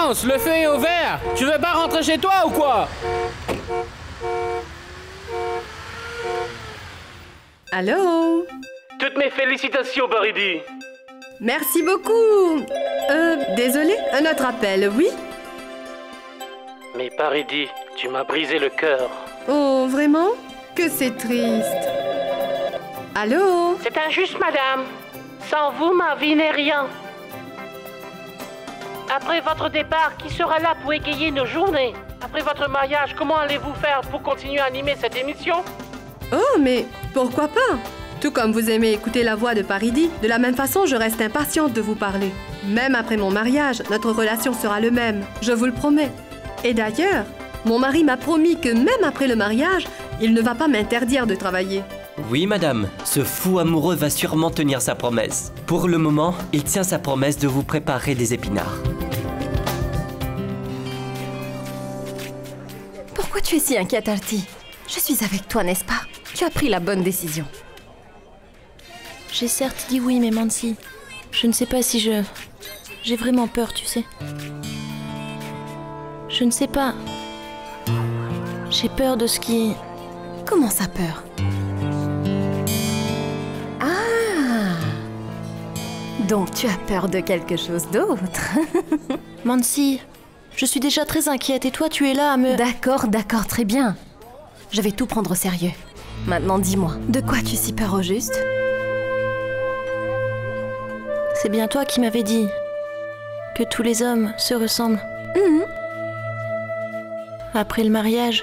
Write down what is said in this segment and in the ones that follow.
Avance, le feu est ouvert. Tu veux pas rentrer chez toi ou quoi? Allô? Toutes mes félicitations, Paridi. Merci beaucoup. Désolé, un autre appel, oui? Mais Paridi, tu m'as brisé le cœur. Oh, vraiment? Que c'est triste. Allô? C'est injuste, madame. Sans vous, ma vie n'est rien. Après votre départ, qui sera là pour égayer nos journées? Après votre mariage, comment allez-vous faire pour continuer à animer cette émission? Oh, mais pourquoi pas? Tout comme vous aimez écouter la voix de Paridi, de la même façon, je reste impatiente de vous parler. Même après mon mariage, notre relation sera le même, je vous le promets. Et d'ailleurs, mon mari m'a promis que même après le mariage, il ne va pas m'interdire de travailler. Oui, madame, ce fou amoureux va sûrement tenir sa promesse. Pour le moment, il tient sa promesse de vous préparer des épinards. Pourquoi tu es si inquiète, Artie? Je suis avec toi, n'est-ce pas? Tu as pris la bonne décision. J'ai certes dit oui, mais Mansi, je ne sais pas si j'ai vraiment peur, tu sais. Je ne sais pas. J'ai peur de ce qui... Comment ça, peur? Ah! Donc tu as peur de quelque chose d'autre? Mansi, je suis déjà très inquiète et toi, tu es là à me... D'accord, très bien. Je vais tout prendre au sérieux. Maintenant, dis-moi, de quoi tu si peur au juste? C'est bien toi qui m'avais dit que tous les hommes se ressemblent. Après le mariage,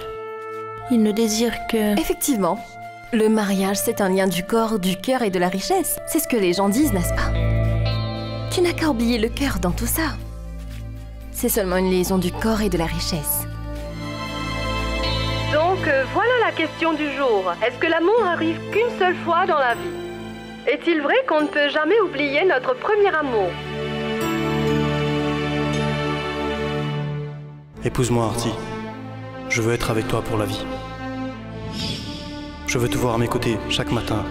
ils ne désirent que... Effectivement. Le mariage, c'est un lien du corps, du cœur et de la richesse. C'est ce que les gens disent, n'est-ce pas? Tu n'as qu'à oublier le cœur dans tout ça. C'est seulement une liaison du corps et de la richesse. Donc, voilà la question du jour. Est-ce que l'amour arrive qu'une seule fois dans la vie? Est-il vrai qu'on ne peut jamais oublier notre premier amour? Épouse-moi, Artie. Je veux être avec toi pour la vie. Je veux te voir à mes côtés chaque matin,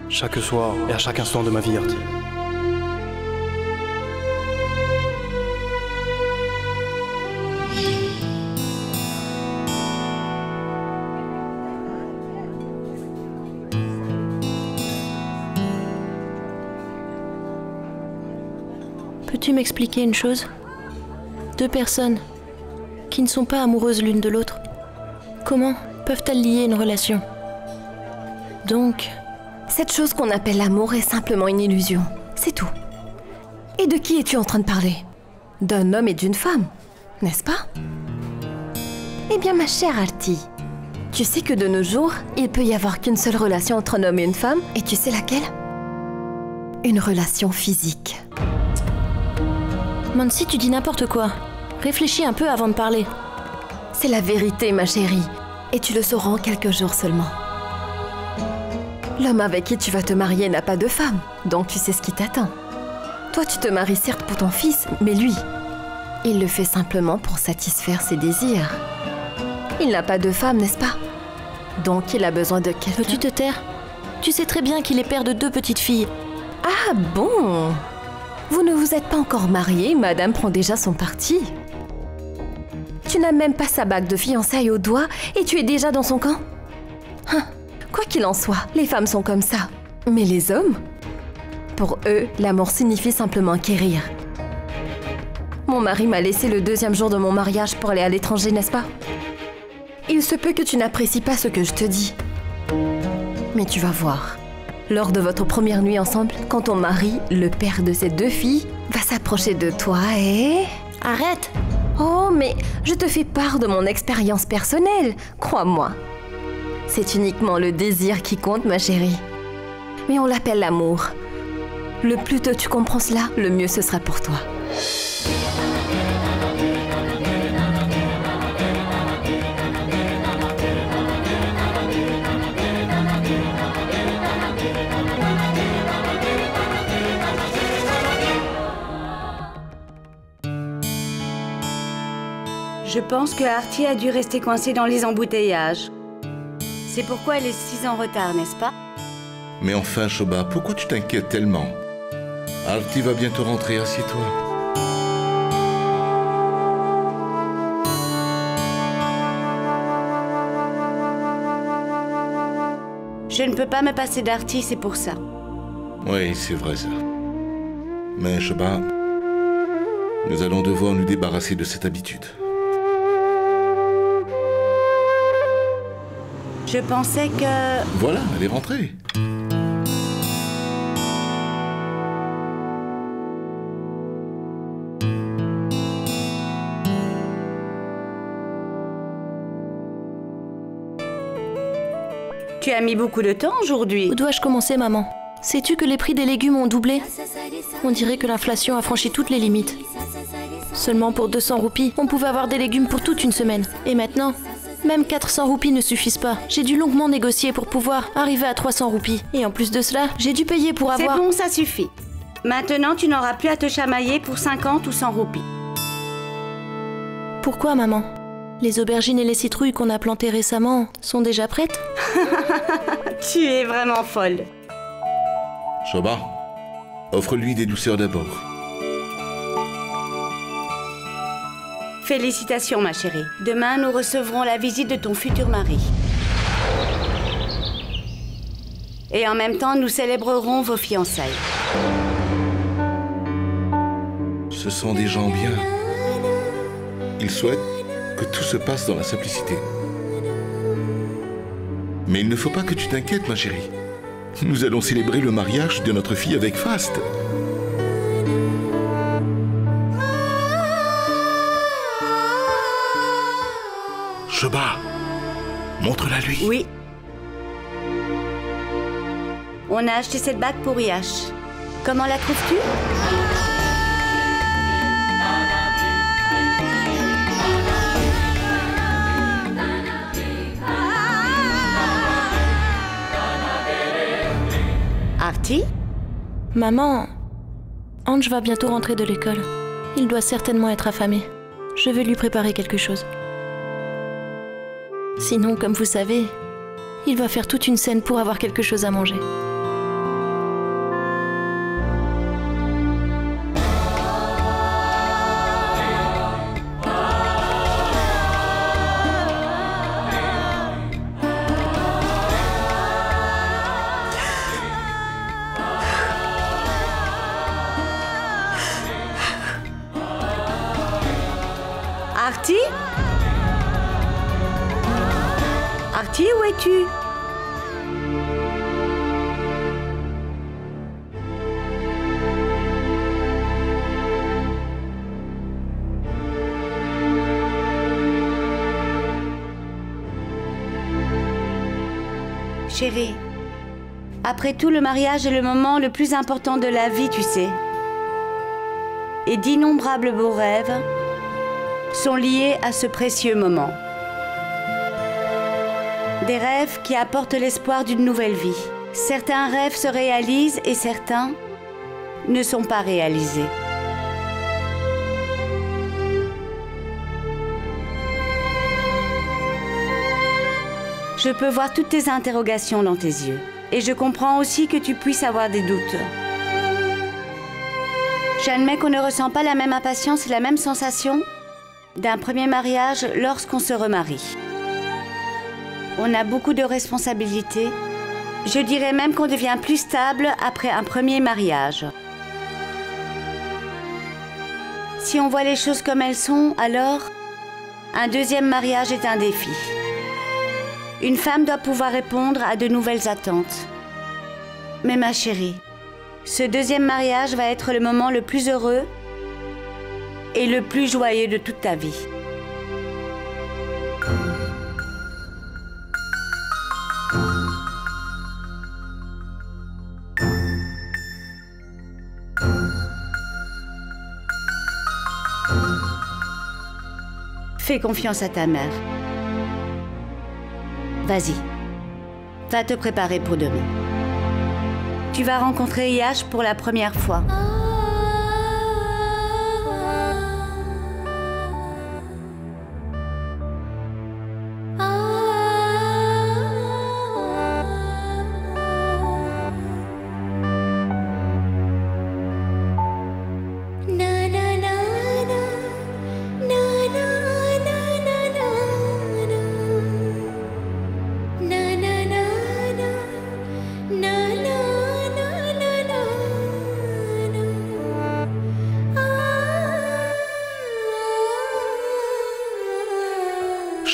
chaque soir et à chaque instant de ma vie, Artie. Peux-tu m'expliquer une chose? Deux personnes qui ne sont pas amoureuses l'une de l'autre, comment peuvent-elles lier une relation? Donc... Cette chose qu'on appelle l'amour est simplement une illusion, c'est tout. Et de qui es-tu en train de parler? D'un homme et d'une femme, n'est-ce pas? Eh bien, ma chère Artie, tu sais que de nos jours, il peut y avoir qu'une seule relation entre un homme et une femme, et tu sais laquelle? Une relation physique. Mansi, tu dis n'importe quoi. Réfléchis un peu avant de parler. C'est la vérité, ma chérie. Et tu le sauras en quelques jours seulement. L'homme avec qui tu vas te marier n'a pas de femme, donc tu sais ce qui t'attend. Toi, tu te maries certes pour ton fils, mais lui, il le fait simplement pour satisfaire ses désirs. Il n'a pas de femme, n'est-ce pas? Donc il a besoin de quelqu'un... Peux-tu te taire? Tu sais très bien qu'il est père de 2 petites filles. Ah bon? Vous ne vous êtes pas encore mariés, madame prend déjà son parti. Tu n'as même pas sa bague de fiançailles au doigt et tu es déjà dans son camp? Hein, quoi qu'il en soit, les femmes sont comme ça. Mais les hommes? Pour eux, l'amour signifie simplement acquérir. Mon mari m'a laissé le 2e jour de mon mariage pour aller à l'étranger, n'est-ce pas? Il se peut que tu n'apprécies pas ce que je te dis. Mais tu vas voir. Lors de votre première nuit ensemble, quand ton mari, le père de ces 2 filles, va s'approcher de toi et... Arrête! Oh, mais je te fais part de mon expérience personnelle, crois-moi. C'est uniquement le désir qui compte, ma chérie. Mais on l'appelle l'amour. Le plus tôt tu comprends cela, le mieux ce sera pour toi. Je pense que Artie a dû rester coincée dans les embouteillages. C'est pourquoi elle est si en retard, n'est-ce pas? Mais enfin, Shoba, pourquoi tu t'inquiètes tellement? Artie va bientôt rentrer, assieds-toi. Je ne peux pas me passer d'Artie, c'est pour ça. Oui, c'est vrai ça. Mais Shoba, nous allons devoir nous débarrasser de cette habitude. Je pensais que... Voilà, elle est rentrée. Tu as mis beaucoup de temps aujourd'hui. Où dois-je commencer, maman? Sais-tu que les prix des légumes ont doublé? On dirait que l'inflation a franchi toutes les limites. Seulement pour 200 roupies, on pouvait avoir des légumes pour toute une semaine. Et maintenant, même 400 roupies ne suffisent pas. J'ai dû longuement négocier pour pouvoir arriver à 300 roupies. Et en plus de cela, j'ai dû payer pour avoir... C'est bon, ça suffit. Maintenant, tu n'auras plus à te chamailler pour 50 ou 100 roupies. Pourquoi, maman? Les aubergines et les citrouilles qu'on a plantées récemment sont déjà prêtes? Tu es vraiment folle. Shoba, offre-lui des douceurs d'abord. Félicitations, ma chérie. Demain, nous recevrons la visite de ton futur mari. Et en même temps, nous célébrerons vos fiançailles. Ce sont des gens bien. Ils souhaitent que tout se passe dans la simplicité. Mais il ne faut pas que tu t'inquiètes, ma chérie. Nous allons célébrer le mariage de notre fille avec Fast. Shoba, montre-la lui. Oui. On a acheté cette bague pour Yash. Comment la trouves-tu? Artie? Maman, Ange va bientôt rentrer de l'école. Il doit certainement être affamé. Je vais lui préparer quelque chose. Sinon, comme vous savez, il va faire toute une scène pour avoir quelque chose à manger. Artie? Artie, où es-tu? Chérie, après tout, le mariage est le moment le plus important de la vie, tu sais. Et d'innombrables beaux rêves sont liés à ce précieux moment. Des rêves qui apportent l'espoir d'une nouvelle vie. Certains rêves se réalisent et certains ne sont pas réalisés. Je peux voir toutes tes interrogations dans tes yeux. Et je comprends aussi que tu puisses avoir des doutes. J'admets qu'on ne ressent pas la même impatience et la même sensation d'un premier mariage lorsqu'on se remarie. On a beaucoup de responsabilités. Je dirais même qu'on devient plus stable après un premier mariage. Si on voit les choses comme elles sont, alors un deuxième mariage est un défi. Une femme doit pouvoir répondre à de nouvelles attentes. Mais ma chérie, ce deuxième mariage va être le moment le plus heureux et le plus joyeux de toute ta vie. Fais confiance à ta mère. Vas-y, va te préparer pour demain. Tu vas rencontrer Yash pour la première fois.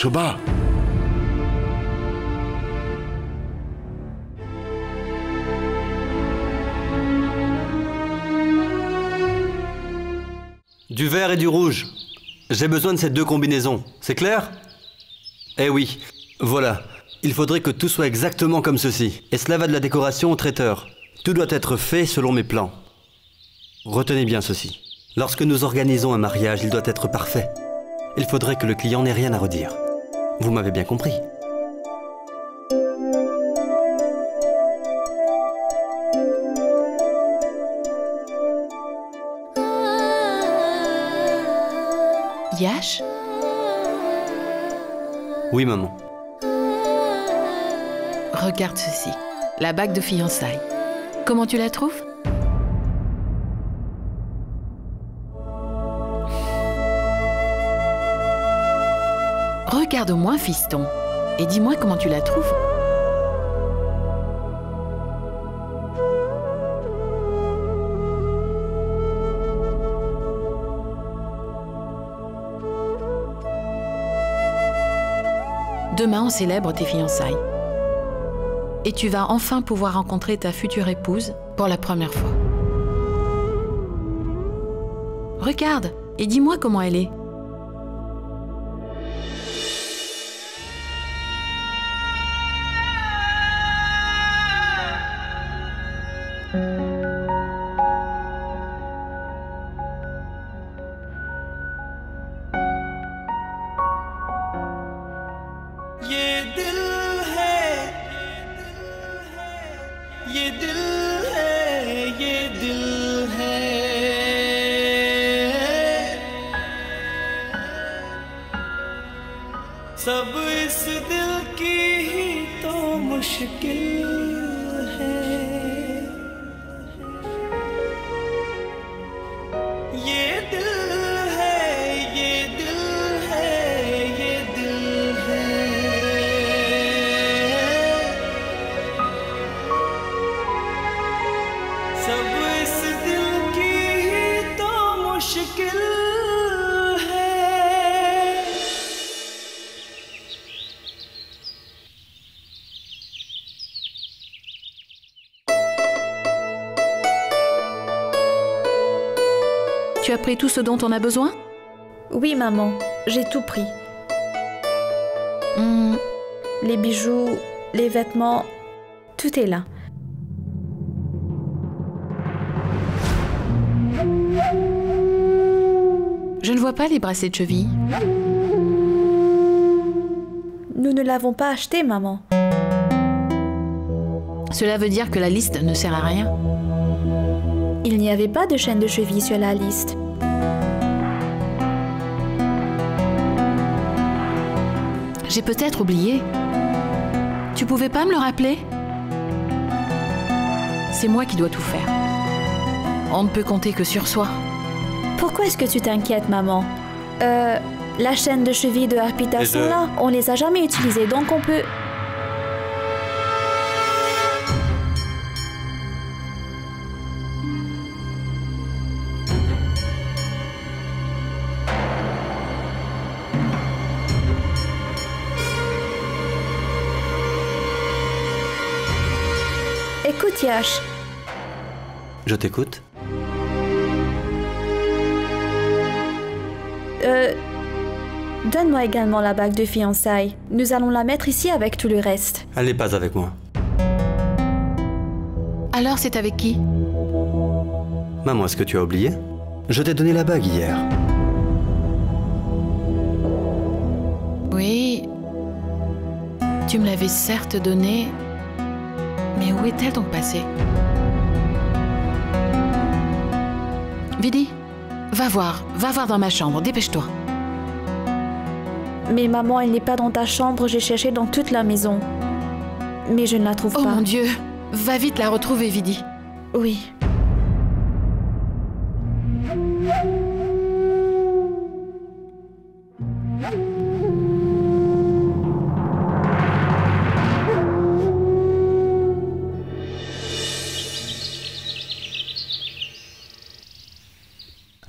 Sheba! Du vert et du rouge. J'ai besoin de ces deux combinaisons. C'est clair? Eh oui, voilà. Il faudrait que tout soit exactement comme ceci. Et cela va de la décoration au traiteur. Tout doit être fait selon mes plans. Retenez bien ceci. Lorsque nous organisons un mariage, il doit être parfait. Il faudrait que le client n'ait rien à redire. Vous m'avez bien compris. Yash? Oui, maman. Regarde ceci. La bague de fiançailles. Comment tu la trouves? Regarde au moins, fiston, et dis-moi comment tu la trouves. Demain, on célèbre tes fiançailles. Et tu vas enfin pouvoir rencontrer ta future épouse pour la première fois. Regarde et dis-moi comment elle est. सब इस दिल की ही तो मुश्किल है ये दिल है ये दिल है ये दिल है सब इस दिल की ही तो मुश्किल Tu as pris tout ce dont on a besoin? Oui, maman, j'ai tout pris. Les bijoux, les vêtements, tout est là. Je ne vois pas les bracelets de cheville. Nous ne l'avons pas acheté, maman. Cela veut dire que la liste ne sert à rien. Il n'y avait pas de chaîne de cheville sur la liste. J'ai peut-être oublié. Tu pouvais pas me le rappeler? C'est moi qui dois tout faire. On ne peut compter que sur soi. Pourquoi est-ce que tu t'inquiètes, maman? La chaîne de cheville de Harpita sont là. On les a jamais utilisées, donc on peut... Écoute, Yash. Je t'écoute. Donne-moi également la bague de fiançailles. Nous allons la mettre ici avec tout le reste. Elle n'est pas avec moi. Alors, c'est avec qui? Maman, est-ce que tu as oublié? Je t'ai donné la bague hier. Oui. Tu me l'avais certes donnée. Mais où est-elle donc passée? Vidi, va voir dans ma chambre, dépêche-toi. Mais maman, elle n'est pas dans ta chambre, j'ai cherché dans toute la maison. Mais je ne la trouve pas. Oh mon Dieu, va vite la retrouver, Vidi. Oui.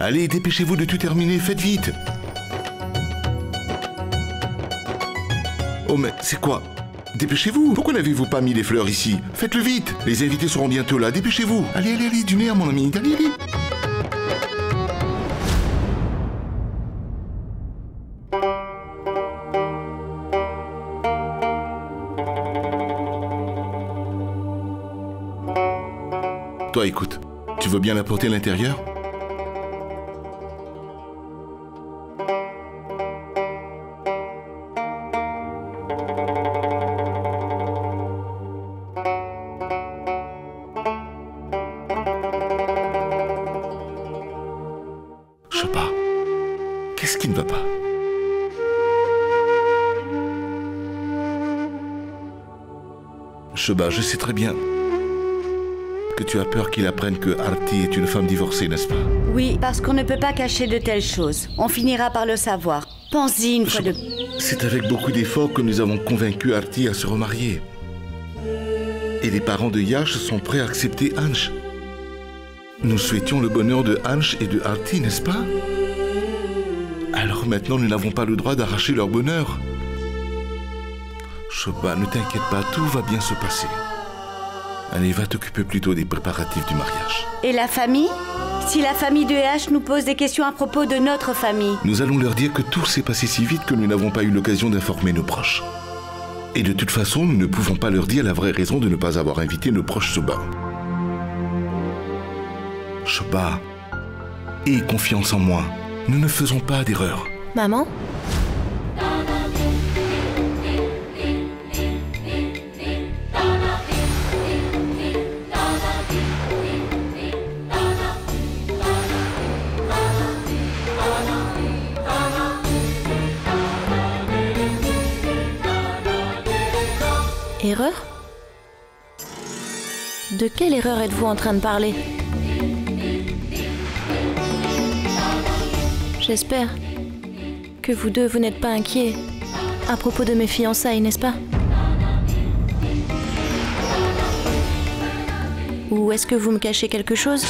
Allez, dépêchez-vous de tout terminer, faites vite. Oh mais c'est quoi? Dépêchez-vous. Pourquoi n'avez-vous pas mis les fleurs ici? Faites-le vite. Les invités seront bientôt là. Dépêchez-vous. Allez, allez, allez, du nez à mon ami. Allez, allez. Toi, écoute. Tu veux bien la porter à l'intérieur? Sheba, qu'est-ce qui ne va pas? Sheba, je sais très bien que tu as peur qu'il apprenne que Arti est une femme divorcée, n'est-ce pas? Oui, parce qu'on ne peut pas cacher de telles choses. On finira par le savoir. Pense-y une fois de... C'est avec beaucoup d'efforts que nous avons convaincu Arti à se remarier. Et les parents de Yash sont prêts à accepter Ansh. Nous souhaitions le bonheur de Ansh et de Arti, n'est-ce pas? Alors maintenant, nous n'avons pas le droit d'arracher leur bonheur. Sheba, ne t'inquiète pas, tout va bien se passer. Allez, va t'occuper plutôt des préparatifs du mariage. Et la famille? Si la famille de H nous pose des questions à propos de notre famille. Nous allons leur dire que tout s'est passé si vite que nous n'avons pas eu l'occasion d'informer nos proches. Et de toute façon, nous ne pouvons pas leur dire la vraie raison de ne pas avoir invité nos proches Sheba. Sheba, aie confiance en moi. Nous ne faisons pas d'erreur. Maman? Erreur? De quelle erreur êtes-vous en train de parler? J'espère que vous deux, vous n'êtes pas inquiets à propos de mes fiançailles, n'est-ce pas? Ou est-ce que vous me cachez quelque chose?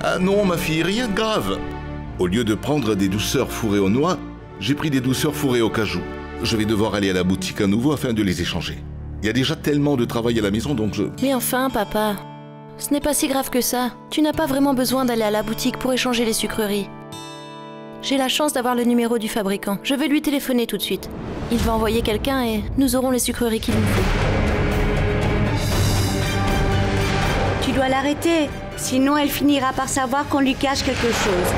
Ah non, ma fille, rien de grave. Au lieu de prendre des douceurs fourrées aux noix, j'ai pris des douceurs fourrées au cajou. Je vais devoir aller à la boutique à nouveau afin de les échanger. Il y a déjà tellement de travail à la maison, donc je... Mais enfin, papa, ce n'est pas si grave que ça. Tu n'as pas vraiment besoin d'aller à la boutique pour échanger les sucreries. J'ai la chance d'avoir le numéro du fabricant. Je vais lui téléphoner tout de suite. Il va envoyer quelqu'un et nous aurons les sucreries qu'il nous faut. Tu dois l'arrêter, sinon elle finira par savoir qu'on lui cache quelque chose.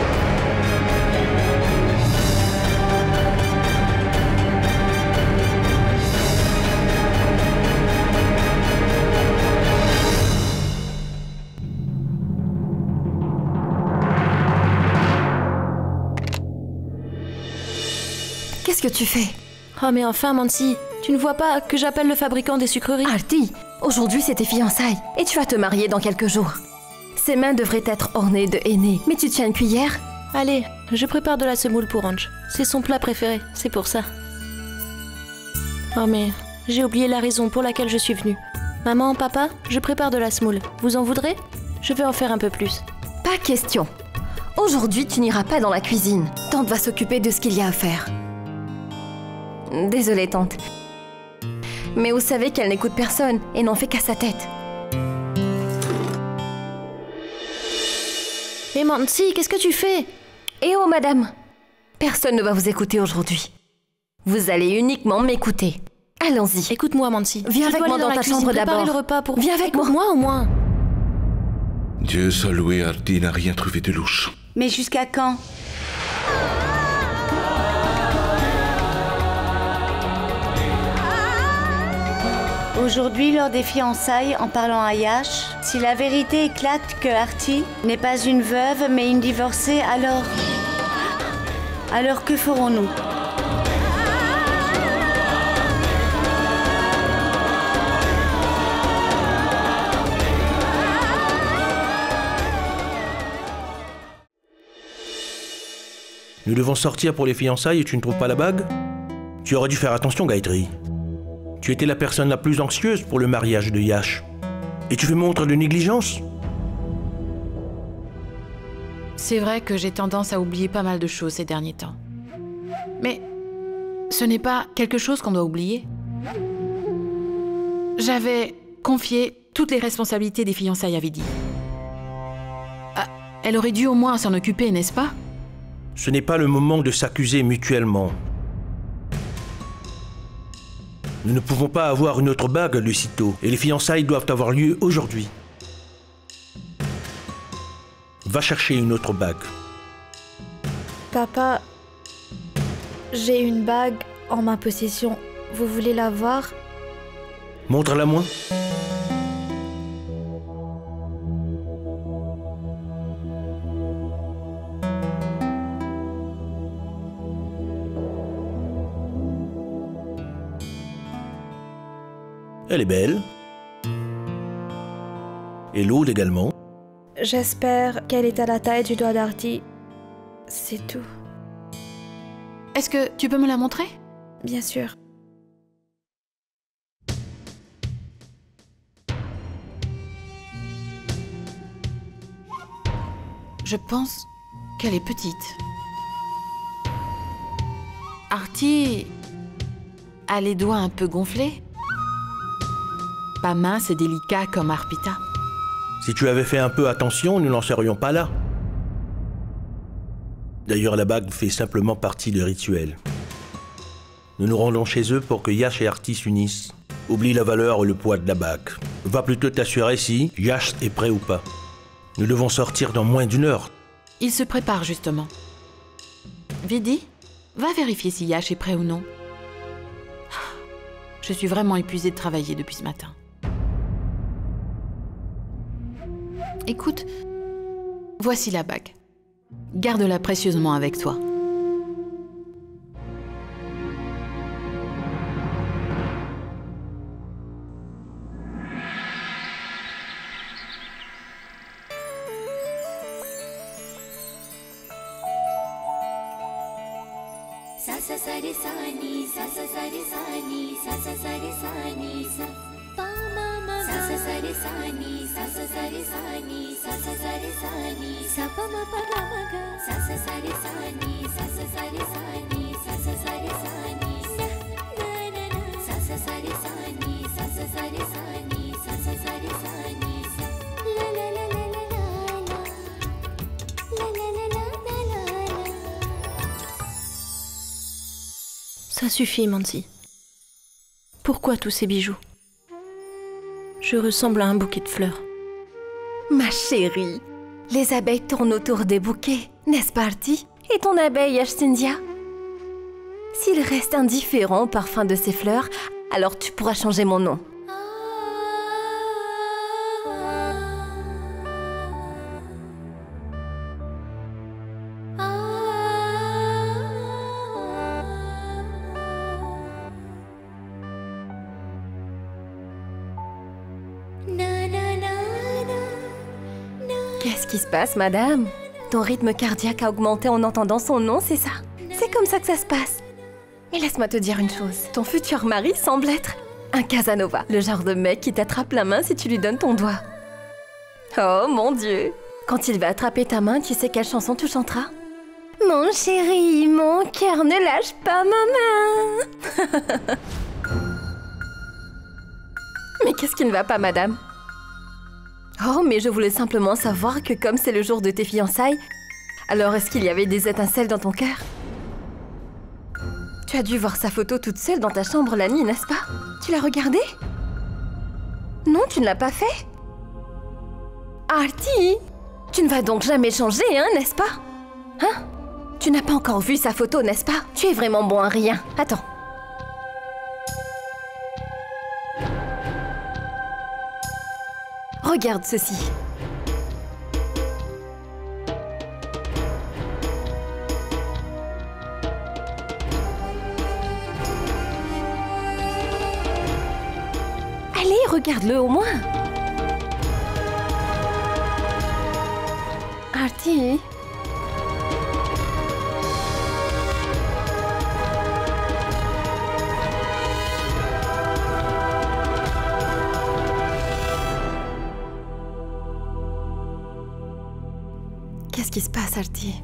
Qu'est-ce que tu fais? Oh mais enfin, Mansi, tu ne vois pas que j'appelle le fabricant des sucreries? Arti, aujourd'hui c'est tes fiançailles et tu vas te marier dans quelques jours. Ses mains devraient être ornées de henné, mais tu tiens une cuillère? Allez, je prépare de la semoule pour Ange. C'est son plat préféré, c'est pour ça. Oh mais, j'ai oublié la raison pour laquelle je suis venue. Maman, papa, je prépare de la semoule. Vous en voudrez? Je vais en faire un peu plus. Pas question. Aujourd'hui, tu n'iras pas dans la cuisine. Tante va s'occuper de ce qu'il y a à faire. Désolée, tante. Mais vous savez qu'elle n'écoute personne et n'en fait qu'à sa tête. Mais Mansi, qu'est-ce que tu fais? Eh oh, madame! Personne ne va vous écouter aujourd'hui. Vous allez uniquement m'écouter. Allons-y. Écoute-moi, Mansi. Viens avec moi dans ta chambre d'abord. Le repas pour... Viens avec moi au moins. Dieu soit loué, Arti n'a rien trouvé de louche. Mais jusqu'à quand? Aujourd'hui, lors des fiançailles, en parlant à Yash, si la vérité éclate que Arti n'est pas une veuve mais une divorcée, alors... Alors que ferons-nous? Nous devons sortir pour les fiançailles et tu ne trouves pas la bague? Tu aurais dû faire attention, Gayatri. Tu étais la personne la plus anxieuse pour le mariage de Yash. Et tu fais montre de négligence? C'est vrai que j'ai tendance à oublier pas mal de choses ces derniers temps. Mais ce n'est pas quelque chose qu'on doit oublier. J'avais confié toutes les responsabilités des fiançailles à Vidi. Ah, elle aurait dû au moins s'en occuper, n'est-ce pas? Ce n'est pas le moment de s'accuser mutuellement. Nous ne pouvons pas avoir une autre bague, Lucito, et les fiançailles doivent avoir lieu aujourd'hui. Va chercher une autre bague. Papa, j'ai une bague en ma possession. Vous voulez la voir? Montre-la-moi. Elle est belle. Et lourde également. J'espère qu'elle est à la taille du doigt d'Artie. C'est tout. Est-ce que tu peux me la montrer? Bien sûr. Je pense qu'elle est petite. Artie a les doigts un peu gonflés. Pas mince et délicat comme Arpita. Si tu avais fait un peu attention, nous n'en serions pas là. D'ailleurs, la bague fait simplement partie du rituel. Nous nous rendons chez eux pour que Yash et Artie s'unissent. Oublie la valeur ou le poids de la bague. Va plutôt t'assurer si Yash est prêt ou pas. Nous devons sortir dans moins d'1 heure. Il se prépare justement. Vidi, va vérifier si Yash est prêt ou non. Je suis vraiment épuisée de travailler depuis ce matin. Écoute, voici la bague. Garde-la précieusement avec toi. Ça suffit, Mansi. Pourquoi tous ces bijoux? Je ressemble à un bouquet de fleurs. Ma chérie, les abeilles tournent autour des bouquets, n'est-ce pas, Artie? Et ton abeille, Yashtindia? S'il reste indifférent au parfum de ces fleurs, alors tu pourras changer mon nom. Qu'est-ce qui se passe, madame? Ton rythme cardiaque a augmenté en entendant son nom, c'est ça? C'est comme ça que ça se passe. Mais laisse-moi te dire une chose. Ton futur mari semble être un Casanova. Le genre de mec qui t'attrape la main si tu lui donnes ton doigt. Oh mon Dieu! Quand il va attraper ta main, tu sais quelle chanson tu chanteras? Mon chéri, mon cœur ne lâche pas ma main. Mais qu'est-ce qui ne va pas, madame? Oh, mais je voulais simplement savoir que comme c'est le jour de tes fiançailles, alors est-ce qu'il y avait des étincelles dans ton cœur? Tu as dû voir sa photo toute seule dans ta chambre la nuit, n'est-ce pas? Tu l'as regardée? Non, tu ne l'as pas fait? Artie, tu ne vas donc jamais changer, hein, n'est-ce pas? Hein? Tu n'as pas encore vu sa photo, n'est-ce pas? Tu es vraiment bon à rien. Attends. Regarde ceci. Allez, regarde-le au moins. Artie. Qu'est-ce qui se passe, Artie?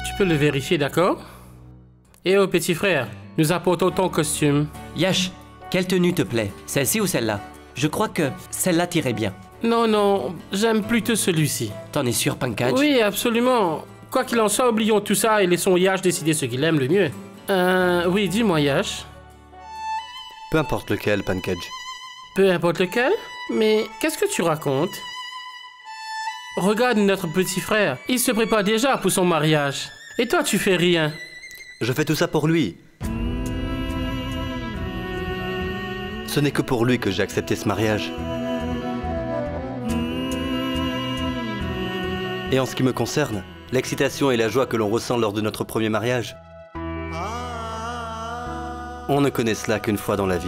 Tu peux le vérifier, d'accord? Et au petit frère, nous apportons ton costume. Yash, quelle tenue te plaît? Celle-ci ou celle-là? Je crois que celle-là t'irait bien. Non, non, j'aime plutôt celui-ci. T'en es sûr, Pankaj? Oui, absolument. Quoi qu'il en soit, oublions tout ça et laissons Yash décider ce qu'il aime le mieux. Oui, dis-moi, Yash. Peu importe lequel, Pankaj. Peu importe lequel? Mais qu'est-ce que tu racontes? Regarde notre petit frère, il se prépare déjà pour son mariage. Et toi, tu fais rien. Je fais tout ça pour lui. Ce n'est que pour lui que j'ai accepté ce mariage. Et en ce qui me concerne, l'excitation et la joie que l'on ressent lors de notre premier mariage, on ne connaît cela qu'une fois dans la vie.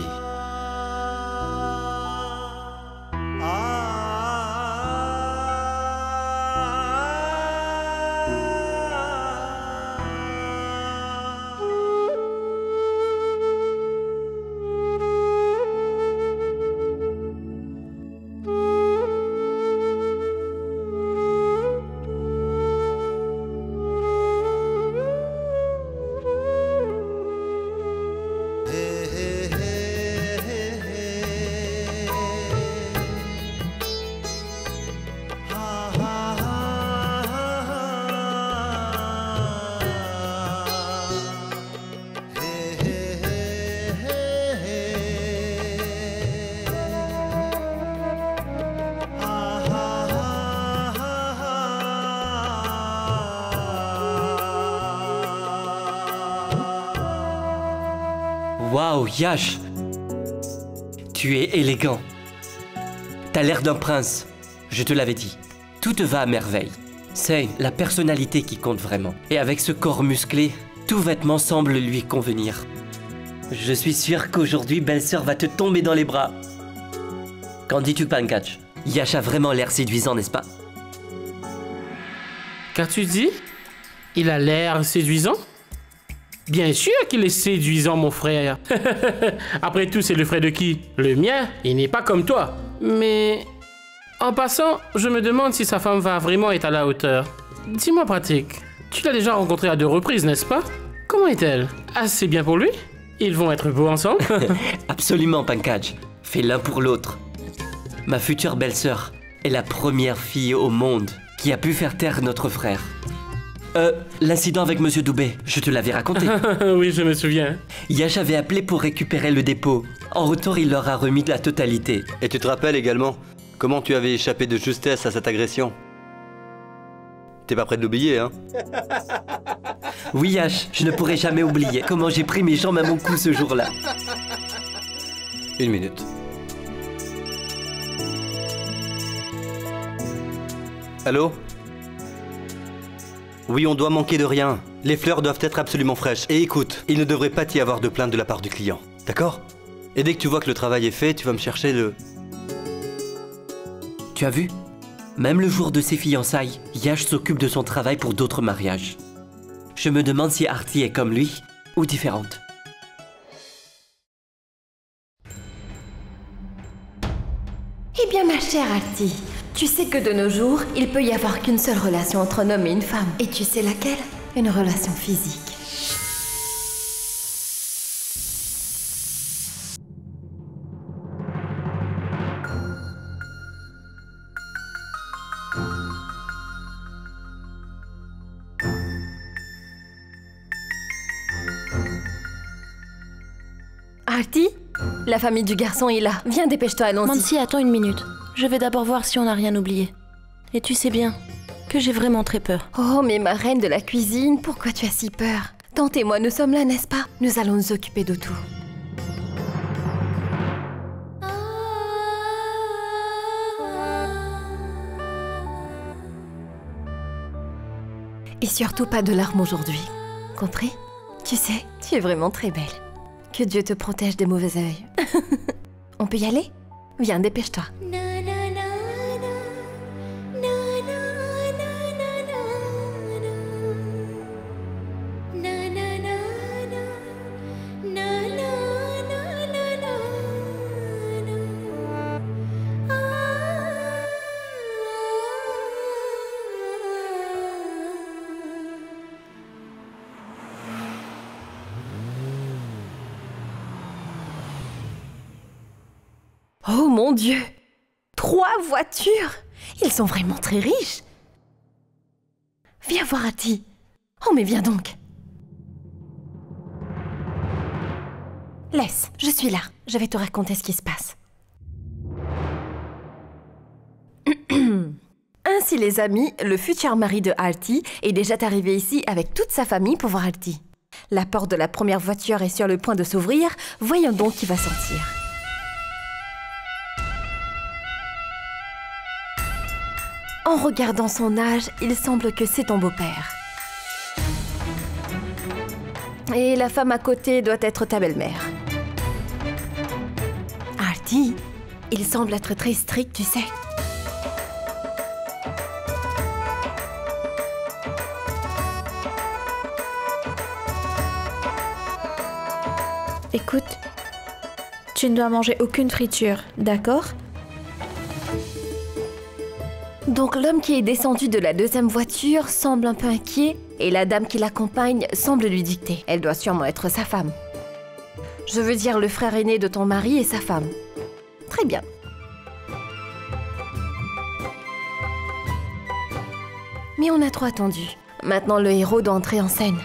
Waouh, Yash! Tu es élégant. T'as l'air d'un prince. Je te l'avais dit. Tout te va à merveille. C'est la personnalité qui compte vraiment. Et avec ce corps musclé, tout vêtement semble lui convenir. Je suis sûr qu'aujourd'hui, belle-sœur va te tomber dans les bras. Qu'en dis-tu, Pankaj? Yash a vraiment l'air séduisant, n'est-ce pas? Qu'as-tu dit? Il a l'air séduisant? Bien sûr qu'il est séduisant, mon frère. Après tout, c'est le frère de qui? Le mien. Il n'est pas comme toi. Mais en passant, je me demande si sa femme va vraiment être à la hauteur. Dis-moi, pratique. Tu l'as déjà rencontrée à 2 reprises, n'est-ce pas? Comment est-elle? Assez bien pour lui? Ils vont être beaux ensemble? Absolument, Pankaj. Fais l'un pour l'autre. Ma future belle-sœur est la première fille au monde qui a pu faire taire notre frère. L'incident avec Monsieur Doubé, je te l'avais raconté. Oui, je me souviens. Yash avait appelé pour récupérer le dépôt. En retour, il leur a remis la totalité. Et tu te rappelles également comment tu avais échappé de justesse à cette agression? T'es pas prêt de l'oublier, hein? Oui, Yash, je ne pourrai jamais oublier comment j'ai pris mes jambes à mon cou ce jour-là. 1 minute. Allô? Oui, on doit manquer de rien. Les fleurs doivent être absolument fraîches. Et écoute, il ne devrait pas y avoir de plainte de la part du client. D'accord? Et dès que tu vois que le travail est fait, tu vas me chercher le... Tu as vu? Même le jour de ses fiançailles, Yash s'occupe de son travail pour d'autres mariages. Je me demande si Artie est comme lui ou différente. Eh bien, ma chère Artie, tu sais que de nos jours, il peut y avoir qu'une seule relation entre un homme et une femme. Et tu sais laquelle? Une relation physique. Artie? La famille du garçon est là. Viens, dépêche-toi, allons-y. Mansi, attends 1 minute. Je vais d'abord voir si on n'a rien oublié. Et tu sais bien que j'ai vraiment très peur. Oh, mais ma reine de la cuisine, pourquoi tu as si peur? Tante et moi, nous sommes là, n'est-ce pas? Nous allons nous occuper de tout. Et surtout pas de larmes aujourd'hui. Compris? Tu sais, tu es vraiment très belle. Que Dieu te protège des mauvais œils. On peut y aller? Viens, dépêche-toi. Oh mon Dieu! 3 voitures! Ils sont vraiment très riches! Viens voir Artie. Oh mais viens donc! Laisse, je suis là. Je vais te raconter ce qui se passe. Ainsi les amis, le futur mari de Artie est déjà arrivé ici avec toute sa famille pour voir Artie. La porte de la première voiture est sur le point de s'ouvrir. Voyons donc qui va sortir. En regardant son âge, il semble que c'est ton beau-père. Et la femme à côté doit être ta belle-mère. Artie, il semble être très strict, tu sais. Écoute, tu ne dois manger aucune friture, d'accord? Donc l'homme qui est descendu de la deuxième voiture semble un peu inquiet et la dame qui l'accompagne semble lui dicter. Elle doit sûrement être sa femme. Je veux dire le frère aîné de ton mari et sa femme. Très bien. Mais on a trop attendu. Maintenant le héros doit entrer en scène.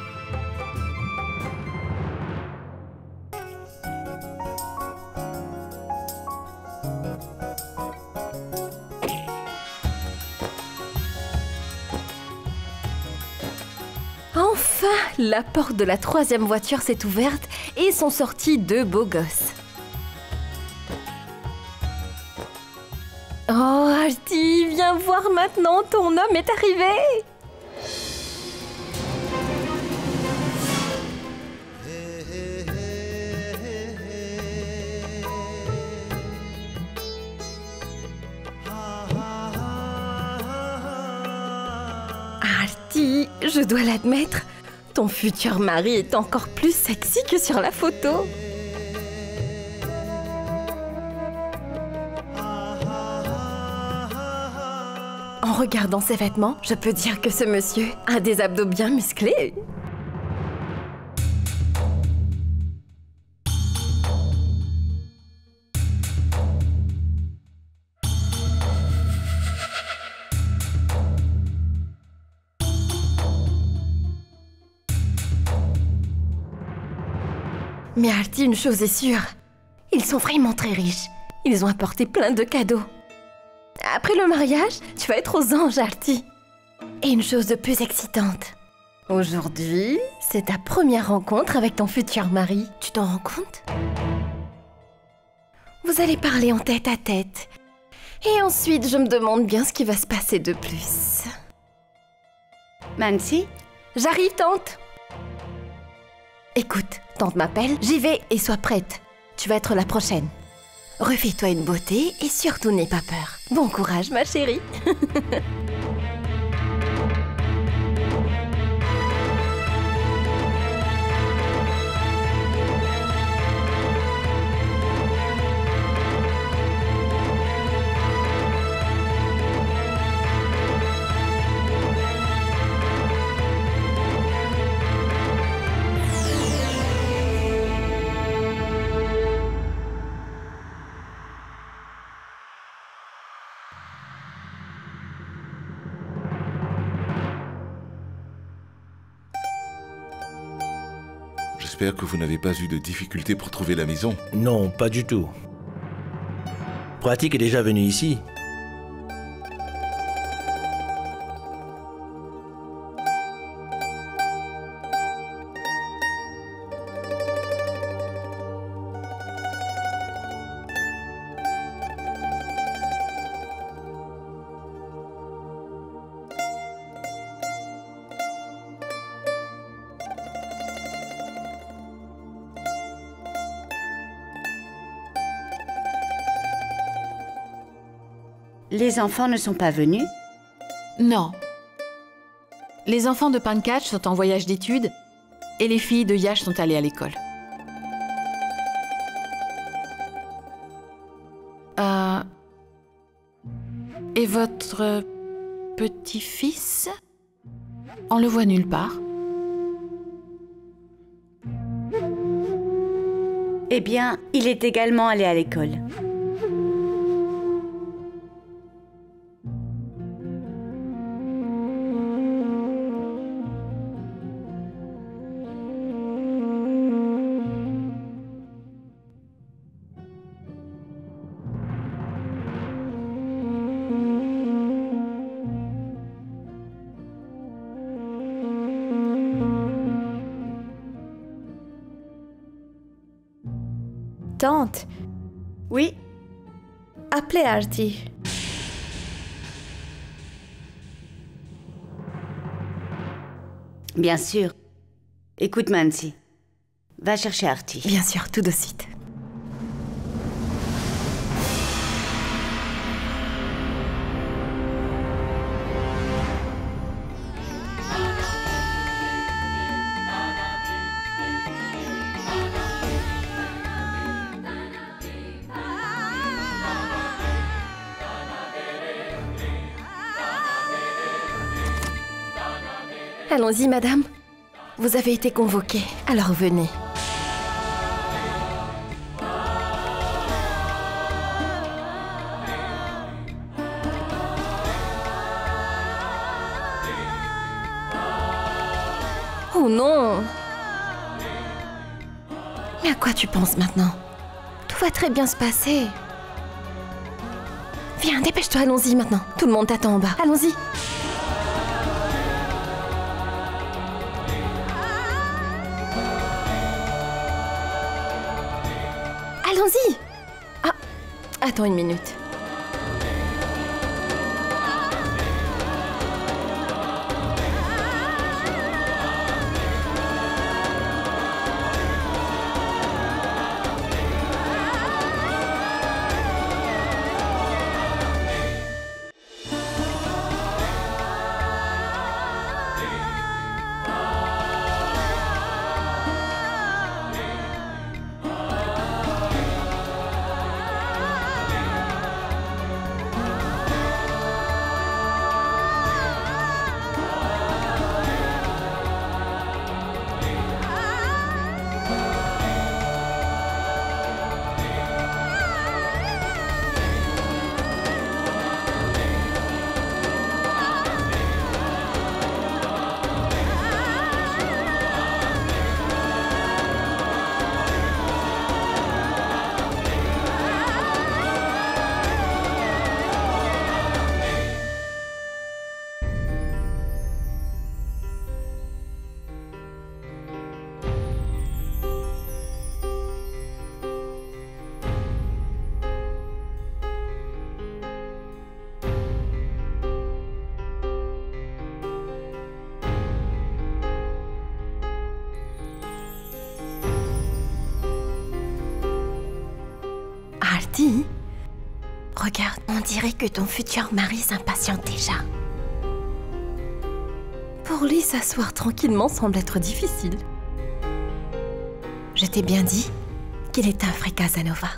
Enfin, la porte de la troisième voiture s'est ouverte et sont sortis 2 beaux gosses. Oh, Artie, viens voir maintenant, ton homme est arrivé! Artie, je dois l'admettre, ton futur mari est encore plus sexy que sur la photo. En regardant ses vêtements, je peux dire que ce monsieur a des abdos bien musclés. Mais Artie, une chose est sûre, ils sont vraiment très riches. Ils ont apporté plein de cadeaux. Après le mariage, tu vas être aux anges, Artie. Et une chose de plus excitante. Aujourd'hui, c'est ta première rencontre avec ton futur mari. Tu t'en rends compte? Vous allez parler en tête à tête. Et ensuite, je me demande bien ce qui va se passer de plus. Mansi? J'arrive, tante. Écoute, tante m'appelle, j'y vais et sois prête. Tu vas être la prochaine. Refais-toi une beauté et surtout n'aie pas peur. Bon courage, ma chérie. J'espère que vous n'avez pas eu de difficultés pour trouver la maison. Non, pas du tout. Pratique est déjà venu ici. Les enfants ne sont pas venus? Non. Les enfants de Pankaj sont en voyage d'études et les filles de Yash sont allées à l'école. Et votre petit-fils? On le voit nulle part. Eh bien, il est également allé à l'école. Tante. Oui? Appelez Arti. Bien sûr. Écoute, Mansi. Va chercher Arti. Bien sûr, tout de suite. Allons-y, madame. Vous avez été convoquée, alors venez. Oh non! Mais à quoi tu penses maintenant? Tout va très bien se passer. Viens, dépêche-toi, allons-y maintenant. Tout le monde t'attend en bas. Allons-y. Allons-y! Ah, attends une minute. Arti, regarde, on dirait que ton futur mari s'impatiente déjà. Pour lui, s'asseoir tranquillement semble être difficile. Je t'ai bien dit qu'il est un vrai Casanova.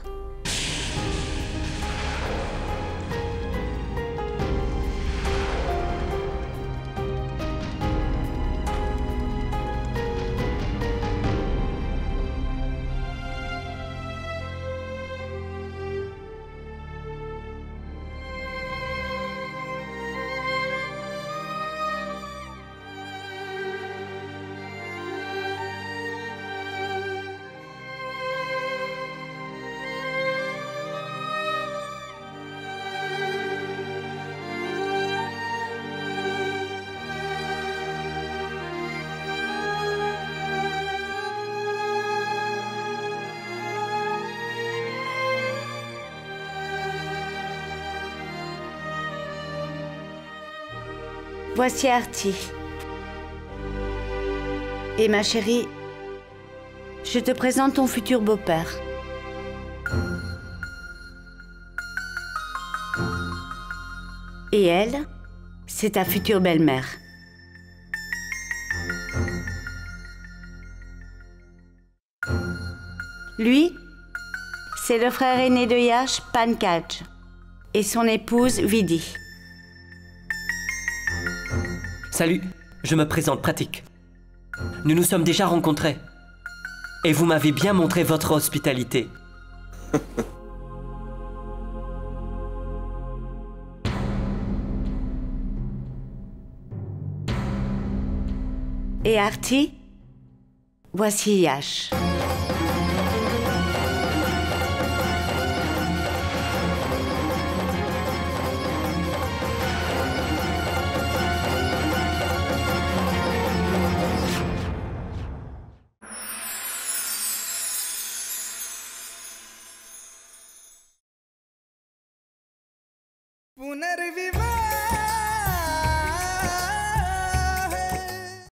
Voici Arti. Et ma chérie, je te présente ton futur beau-père. Et elle, c'est ta future belle-mère. Lui, c'est le frère aîné de Yash, Pankaj, et son épouse, Vidhi. Salut, je me présente Pratik. Nous nous sommes déjà rencontrés. Et vous m'avez bien montré votre hospitalité. Et Arti, voici Yash. पुनर्विवाह